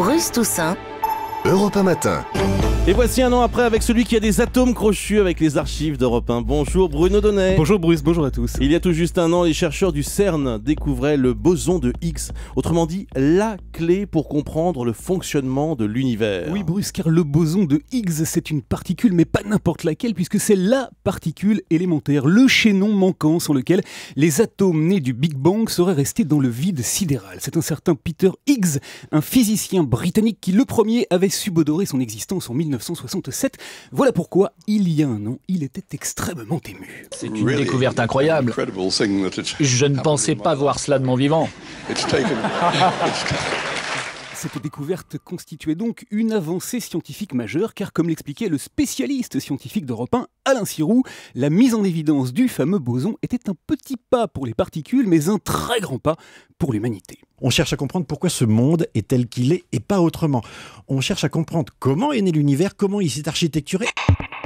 Bruce Toussaint. Europe 1 Matin. Et voici un an après avec celui qui a des atomes crochus avec les archives d'Europe 1. Bonjour Bruno Donnet. Bonjour Bruce, bonjour à tous. Il y a tout juste un an, les chercheurs du CERN découvraient le boson de Higgs. Autrement dit, la clé pour comprendre le fonctionnement de l'univers. Oui Bruce, car le boson de Higgs, c'est une particule, mais pas n'importe laquelle, puisque c'est la particule élémentaire, le chaînon manquant sans lequel les atomes nés du Big Bang seraient restés dans le vide sidéral. C'est un certain Peter Higgs, un physicien britannique qui le premier avait subodorer son existence en 1967. Voilà pourquoi, il y a un an, il était extrêmement ému. C'est une découverte incroyable. Je ne pensais pas voir cela de mon vivant. Cette découverte constituait donc une avancée scientifique majeure, car comme l'expliquait le spécialiste scientifique d'Europe 1, Alain Sirou, la mise en évidence du fameux boson était un petit pas pour les particules, mais un très grand pas pour l'humanité. On cherche à comprendre pourquoi ce monde est tel qu'il est et pas autrement. On cherche à comprendre comment est né l'univers, comment il s'est architecturé.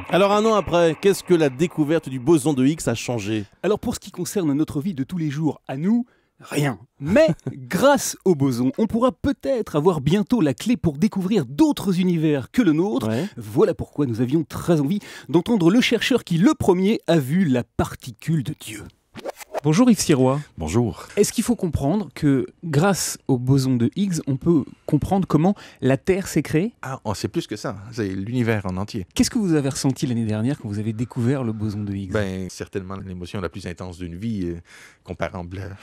Alors un an après, qu'est-ce que la découverte du boson de Higgs a changé? Alors pour ce qui concerne notre vie de tous les jours, à nous, rien. Mais grâce au boson, on pourra peut-être avoir bientôt la clé pour découvrir d'autres univers que le nôtre. Ouais. Voilà pourquoi nous avions très envie d'entendre le chercheur qui, le premier, a vu la particule de Dieu. Bonjour Yves Sirois. Bonjour. Est-ce qu'il faut comprendre que grâce au boson de Higgs, on peut comprendre comment la Terre s'est créée? Ah, c'est plus que ça, c'est l'univers en entier. Qu'est-ce que vous avez ressenti l'année dernière quand vous avez découvert le boson de Higgs? Certainement l'émotion la plus intense d'une vie, comparable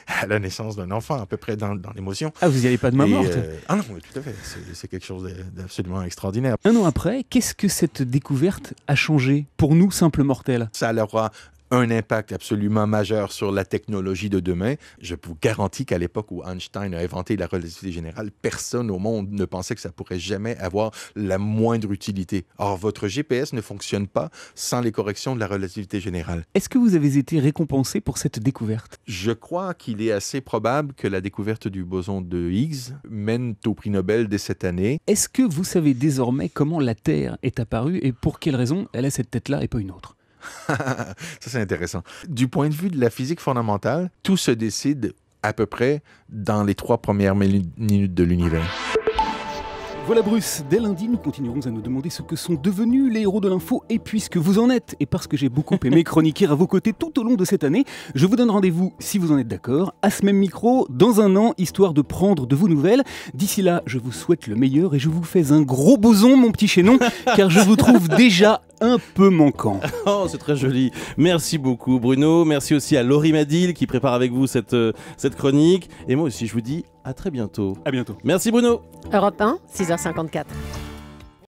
à la naissance d'un enfant, à peu près dans l'émotion. Ah, vous n'y allez pas de main morte? Ah non, oui, tout à fait, c'est quelque chose d'absolument extraordinaire. Un an après, qu'est-ce que cette découverte a changé pour nous, simples mortels? Ça aura un impact absolument majeur sur la technologie de demain. Je vous garantis qu'à l'époque où Einstein a inventé la relativité générale, personne au monde ne pensait que ça pourrait jamais avoir la moindre utilité. Or, votre GPS ne fonctionne pas sans les corrections de la relativité générale. Est-ce que vous avez été récompensé pour cette découverte? Je crois qu'il est assez probable que la découverte du boson de Higgs mène au prix Nobel dès cette année. Est-ce que vous savez désormais comment la Terre est apparue et pour quelle raison elle a cette tête-là et pas une autre? Ça, c'est intéressant. Du point de vue de la physique fondamentale, tout se décide à peu près dans les 3 premières minutes de l'univers. Voilà Bruce, dès lundi, nous continuerons à nous demander ce que sont devenus les héros de l'info. Et puisque vous en êtes, et parce que j'ai beaucoup aimé chroniquer à vos côtés tout au long de cette année, je vous donne rendez-vous, si vous en êtes d'accord, à ce même micro, dans un an, histoire de prendre de vos nouvelles. D'ici là, je vous souhaite le meilleur et je vous fais un gros boson, mon petit chaînon, car je vous trouve déjà un peu manquant. Oh, c'est très joli. Merci beaucoup Bruno. Merci aussi à Laurie Madil qui prépare avec vous cette chronique. Et moi aussi, je vous dis à très bientôt. À bientôt. Merci Bruno. Europe 1, 6h54.